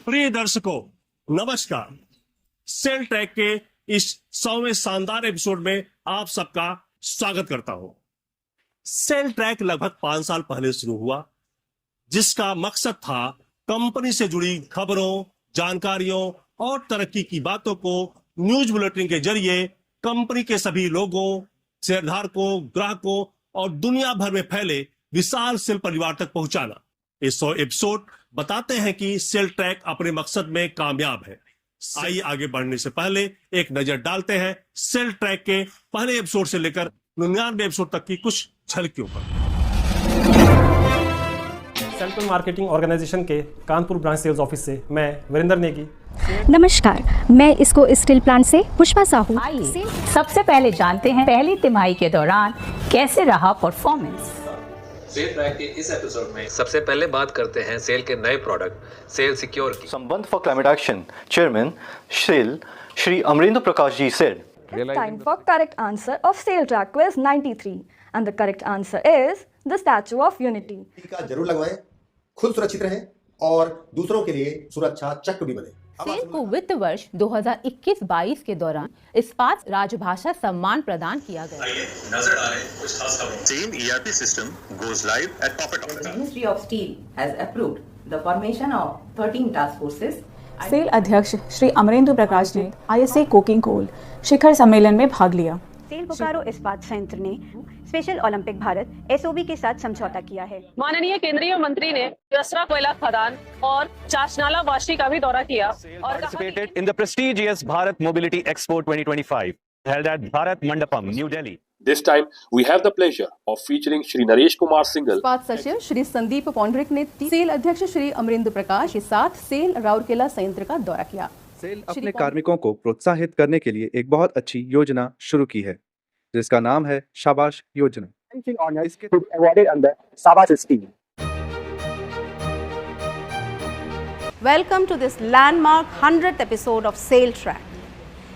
प्रिय दर्शकों, नमस्कार। सेल ट्रैक के इस 100वें शानदार एपिसोड में आप सबका स्वागत करता हूं। सेल ट्रैक लगभग 5 साल पहले शुरू हुआ, जिसका मकसद था कंपनी से जुड़ी खबरों, जानकारियों और तरक्की की बातों को न्यूज बुलेटिन के जरिए कंपनी के सभी लोगों, शेयरधारकों, ग्राहकों और दुनिया भर में फैले विशाल सेल परिवार तक पहुंचाना। ये 100 एपिसोड बताते हैं कि सेल ट्रैक अपने मकसद में कामयाब है। आइए आगे बढ़ने से पहले एक नजर डालते हैं सेल ट्रैक के पहले एपिसोड से लेकर 99 एपिसोड तक की कुछ झलकियों पर। सेल्टन मार्केटिंग ऑर्गेनाइजेशन के कानपुर ब्रांच सेल्स ऑफिस से मैं वीरेंद्र नेगी। नमस्कार, मैं इसको स्टील प्लांट से पुष्पा साहू। आइए सबसे पहले जानते हैं पहली तिमाही के दौरान कैसे रहा परफॉर्मेंस। सेल ट्रैक के इस एपिसोड में सबसे पहले बात करते हैं सेल के नए प्रोडक्ट सेल सिक्योर की। संबंध for climate action chairman SAIL Shri Amarendra Prakash ji said, Time for correct answer of Sale Track quiz 93 and the correct answer is the Statue of Unity. टीका जरूर लगवाएं, खुद सुरक्षित रहें और दूसरों के लिए सुरक्षा चक्र भी बने। सेल को वित्त वर्ष 2021-22 के दौरान इस्पात राजभाषा सम्मान प्रदान किया गया। नजर डालें कुछ खास खबरों। SAIL ERP system goes live at Puppet Office. Ministry of Steel has approved the formation of 13 task forces. Cell अध्यक्ष श्री अमरेंद्र प्रकाश ने ISA कोकिंग कोल शिखर सम्मेलन में भाग लिया। सेल बोकारो इस्पात संयंत्र ने स्पेशल ओलंपिक भारत SOB के साथ समझौता किया है। माननीय केंद्रीय मंत्री ने जसरा कोयला खदान और चाचनाला वाशी का भी दौरा किया और participated in the prestigious Bharat Mobility Expo 2025 held at Bharat Mandapam, New Delhi. This time we have the pleasure of featuring Shri Naresh Kumar Singhal. इस्पात सचिव श्री संदीप पौंडरिक ने सेल अध्यक्ष श्री अमरेंद्र प्रकाश के साथ सेल राउरकेला संयंत्र का दौरा किया। सेल अपने कार्मिकों को प्रोत्साहित करने के लिए एक बहुत अच्छी योजना शुरू की है, जिसका नाम है शाबाश योजना। Welcome to this landmark 100th episode of Sale Track.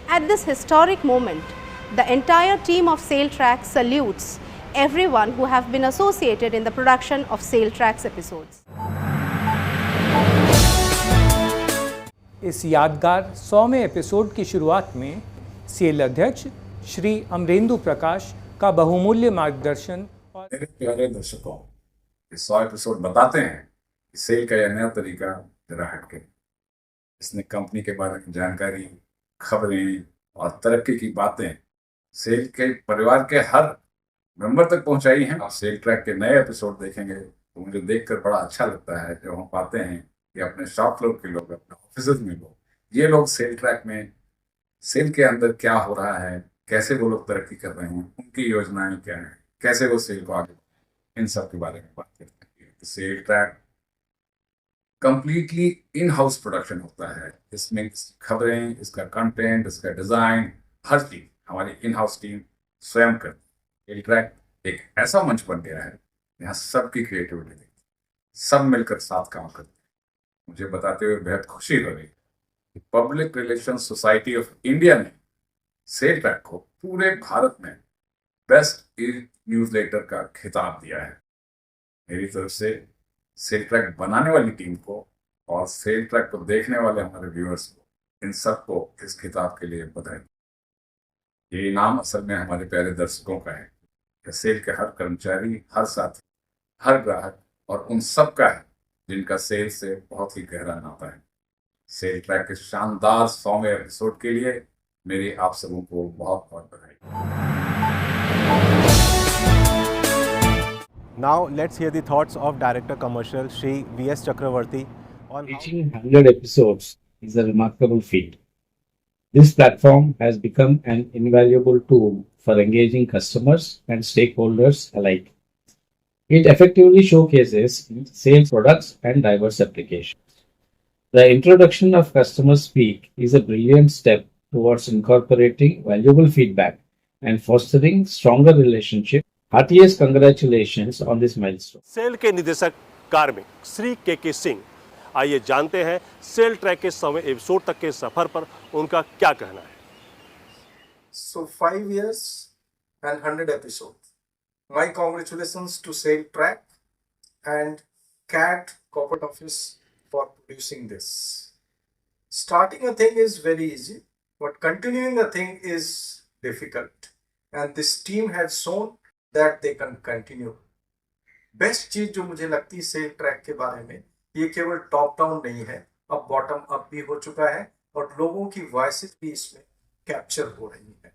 At this historic moment, the entire team of Sale Track salutes everyone who have been associated in the production of Sale Track's episodes. इस यादगार 100वें episode की शुरुआत में cell अध्यक्ष श्री अमरेंदु प्रकाश का बहुमूल्य मार्गदर्शन और मेरे प्यारे दर्शकों, इस 100 एपिसोड बताते हैं कि सेल का यह नया तरीका जरा हटके। इसने कंपनी के बारे में जानकारी, खबरें और तरक्की की बातें सेल के परिवार के हर मेंबर तक पहुंचाई हैं। और सेल ट्रैक के नए एपिसोड देखेंगे तो मुझे देखकर बड़ा अच्छा लगता है जब हम पाते हैं कि अपने शॉप फ्लोर के लोग, अपने ऑफिस में लोग, ये लोग सेल ट्रैक में सेल के अंदर क्या हो रहा है, कैसे वो लोग तरक्की कर रहे हैं, उनकी योजनाएं क्या हैं, कैसे वो सेल को आगे, इन सब के बारे में बात करते हैं। SAIL track completely in house production होता है। इसमें खबरें, इसका कंटेंट, इसका डिजाइन, हर चीज हमारी इन हाउस टीम स्वयं करती है। सेल ट्रैक एक ऐसा मंच बन गया है जहाँ सबकी क्रिएटिविटी देखती, सब मिलकर साथ काम करते हैं। मुझे बताते हुए बेहद खुशी हो रही है कि public relations society of India ने सेल ट्रैक को पूरे भारत में बेस्ट न्यूज़लेटर का खिताब दिया है। मेरी तरफ से सेल ट्रैक बनाने वाली टीम को और सेल ट्रैक को देखने वाले हमारे व्यूअर्स को, इन सबको इस खिताब के लिए बधाई। ये इनाम असल में हमारे प्यारे दर्शकों का है। सेल के हर कर्मचारी, हर साथी, हर ग्राहक और उन सब का है जिनका सेल से बहुत ही गहरा नाता है। सेल ट्रैक के शानदार 100वें एपिसोड के लिए मेरी आप सबों को बहुत बहुत बधाई। Now let's hear the thoughts of Director Commercial Shri V.S. Chakravarti on reaching 100 episodes is a remarkable feat. This platform has become an invaluable tool for engaging customers and stakeholders alike. It effectively showcases sales products and diverse applications. The introduction of Customer Speak is a brilliant step towards incorporating valuable feedback and fostering stronger relationships. Heartiest congratulations on this milestone. SAIL के निदेशक कार्मिक श्री के सिंह, आइए जानते हैं SAIL track के 100वें episode तक के सफर पर उनका क्या कहना है। So 5 years and 100 episodes. My congratulations to Sale Track and CAT Corporate Office for producing this. Starting a thing is very easy, but continuing a thing is difficult. And this team has shown that they can continue. Best चीज जो मुझे लगती है cell track के बारे में, ये केवल टॉप डाउन नहीं है, अब बॉटम अप भी हो चुका है और लोगों की वॉइसेस भी इसमें कैप्चर हो रही है।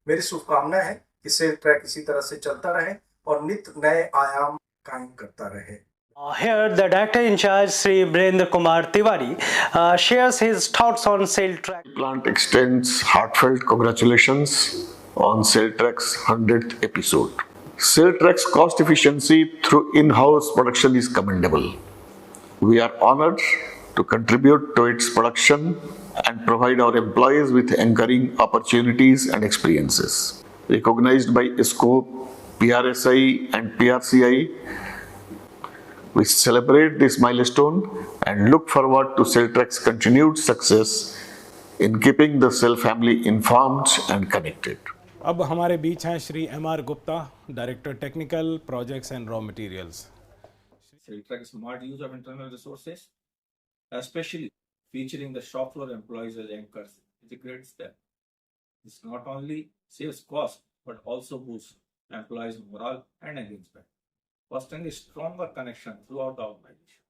मेरी शुभकामना है कि सेल ट्रैक इसी तरह से चलता रहे और नित्य नए आयाम कायम करता रहे। Here, the director in charge, Sri Brendra Kumar Tiwari, shares his thoughts on SailTrack. Plant extends heartfelt congratulations on SailTrack's 100th episode. SailTrack's cost efficiency through in-house production is commendable. We are honored to contribute to its production and provide our employees with anchoring opportunities and experiences. Recognized by SCOPE, PRSI and PRCI, we celebrate this milestone and look forward to SailTrack's continued success in keeping the SailTrack family informed and connected. अब हमारे बीच हैं Shri MR Gupta, director technical projects and raw materials. SailTrack's smart use of internal resources, especially featuring the shop floor employees as anchors, is a great step. This not only saves cost but also boosts employees' morale and engagement, fostering a stronger connection throughout the organization.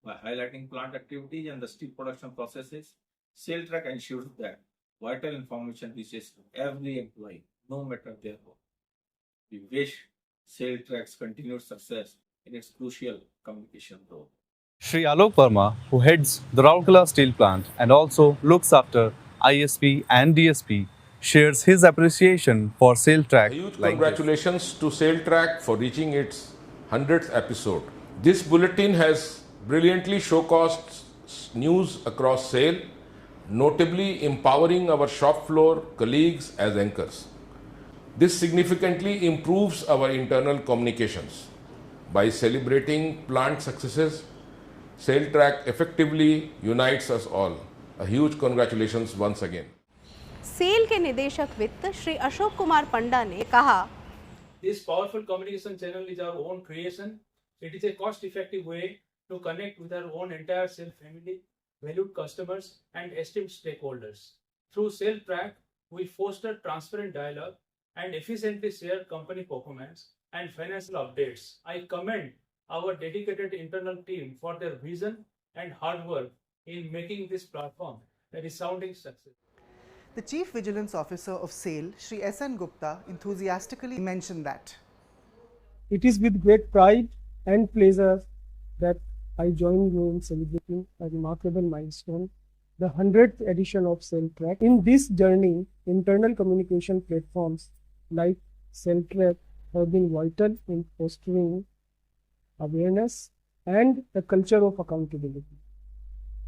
By highlighting plant activities and the steel production processes, SailTrack ensures that vital information reaches every employee, no matter their role. We wish SailTrack's continued success in its crucial communication role. Shri Alok Verma, who heads the Rourkela Steel Plant and also looks after ISP and DSP, shares his appreciation for SailTrack. Huge congratulations to SailTrack for reaching its 100th episode. This bulletin has brilliantly showcased news across SAIL, notably empowering our shop floor colleagues as anchors. This significantly improves our internal communications. By celebrating plant successes, SailTrack effectively unites us all. A huge congratulations once again. SAIL के निदेशक वित्त श्री अशोक कुमार पंडा ने कहा, This powerful communication channel is our own creation. It is a cost-effective way to connect with our own entire SAIL family, valued customers, and esteemed stakeholders. Through SailTrack, we foster transparent dialogue and efficiently share company performance and financial updates. I commend our dedicated internal team for their vision and hard work in making this platform a resounding success. The Chief Vigilance Officer of SAIL, Shri S.N. Gupta, enthusiastically mentioned that it is with great pride and pleasure that I join you in celebrating a remarkable milestone, the 100th edition of SailTrack. In this journey, internal communication platforms like SailTrack have been vital in fostering awareness and a culture of accountability.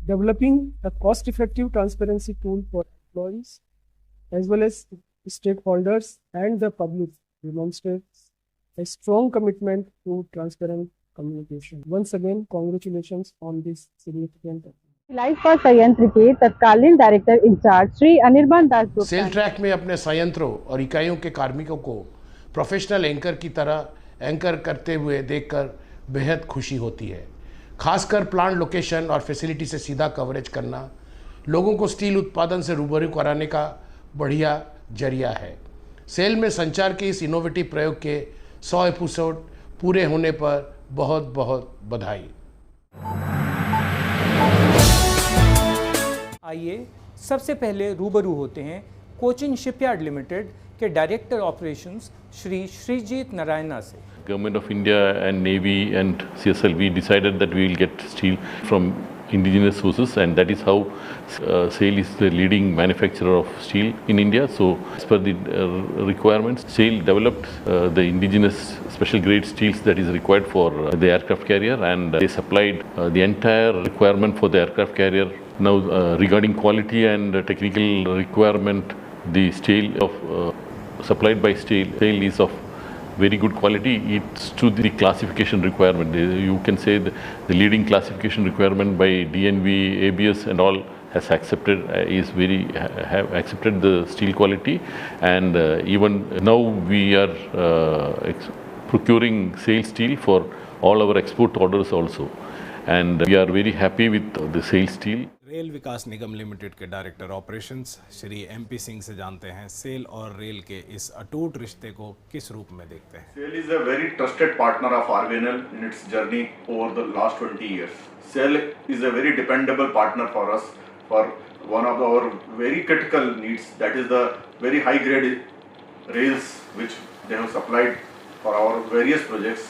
Developing a cost-effective transparency tool for employees as well as stakeholders and the public demonstrates a strong commitment to transparent communication. Once again, congratulations on this significant achievement. सिलाई संयंत्र के तत्कालीन director in charge Shri Anirban Das Gupta SailTrack में अपने संयंत्रों और इकाइयों के कार्मिकों को प्रोफेशनल एंकर की तरह एंकर करते हुए देखकर बेहद खुशी होती है। खासकर प्लांट लोकेशन और फैसिलिटी से सीधा कवरेज करना लोगों को स्टील उत्पादन से रूबरू कराने का बढ़िया जरिया है। सेल में संचार के इस इनोवेटिव प्रयोग के 100 एपिसोड पूरे होने पर बहुत बहुत बधाई। आइए सबसे पहले रूबरू होते हैं कोचिन शिपयार्ड लिमिटेड के डायरेक्टर ऑपरेशंस श्री श्रीजीत नारायणा से। Government of India and Navy and CSL, we decided that we will get steel from indigenous sources, and that is how SAIL is the leading manufacturer of steel in India. So as per the requirements, SAIL developed the indigenous special grade steels that is required for the aircraft carrier, and they supplied the entire requirement for the aircraft carrier. Now regarding quality and technical requirement, the steel of supplied by SAIL is of very good quality. It's to the classification requirement. You can say the leading classification requirement by DNV, ABS and all has accepted, have accepted the steel quality, and even now we are procuring SAIL steel for all our export orders also, and we are very happy with the SAIL steel. Rail Vikas Nigam Limited के director operations Shri MP Singh से जानते हैं cell और rail के इस अटूट रिश्ते को किस रूप में देखते हैं। SAIL is a very trusted partner of RVNL in its journey over the last 20 years. SAIL is a very dependable partner for us for one of our very critical needs, that is the very high grade rails which they have supplied for our various projects.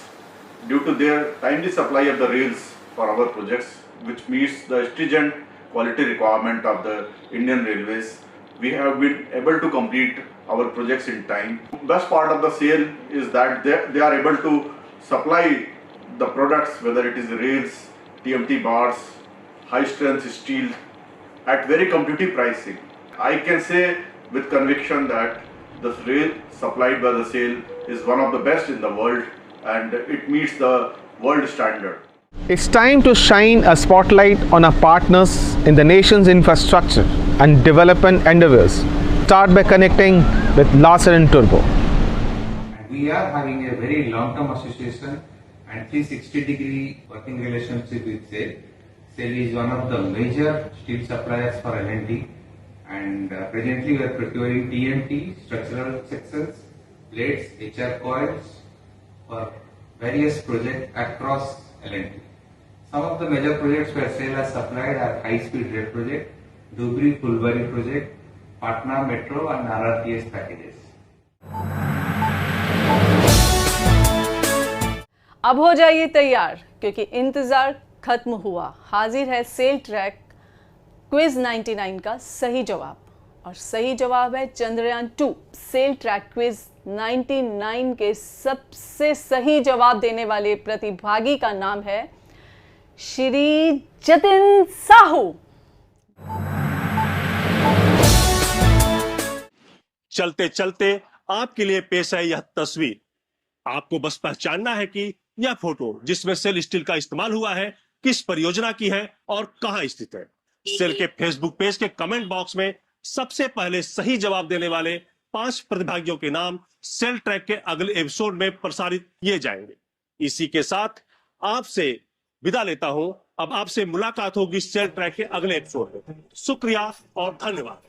Due to their timely supply of the rails for our projects, which meets the stringent quality requirement of the Indian Railways, we have been able to complete our projects in time. Best part of the SAIL is that they are able to supply the products, whether it is rails, TMT bars, high strength steel, at very competitive pricing. I can say with conviction that the rail supplied by the SAIL is one of the best in the world and it meets the world standard. It's time to shine a spotlight on our partners in the nation's infrastructure and development endeavors. Start by connecting with Larsen & Toubro. We are having a very long-term association and 360-degree working relationship with SAIL. SAIL is one of the major steel suppliers for L&T, and presently we are procuring TMT, structural sections, plates, HR coils for various projects across L&T. Some of the major projects where SAIL has supplied are high-speed rail project, Dhubri-Fulbari project, Patna Metro and RRTS packages. अब हो जाइए तैयार क्योंकि इंतजार खत्म हुआ। हाजिर है सेल ट्रैक क्विज 99 का सही जवाब, और सही जवाब है चंद्रयान 2। सेल ट्रैक क्विज 99 के सबसे सही जवाब देने वाले प्रतिभागी का नाम है श्री जतिन साहू। चलते चलते आपके लिए पेश है यह तस्वीर। आपको बस पहचानना है कि यह फोटो जिसमें सेल स्टील का इस्तेमाल हुआ है किस परियोजना की है और कहां स्थित है। सेल के फेसबुक पेज के कमेंट बॉक्स में सबसे पहले सही जवाब देने वाले 5 प्रतिभागियों के नाम सेल ट्रैक के अगले एपिसोड में प्रसारित किए जाएंगे। इसी के साथ आपसे विदा लेता हूं। अब आपसे मुलाकात होगी सेल ट्रैक के अगले एपिसोड में। शुक्रिया और धन्यवाद।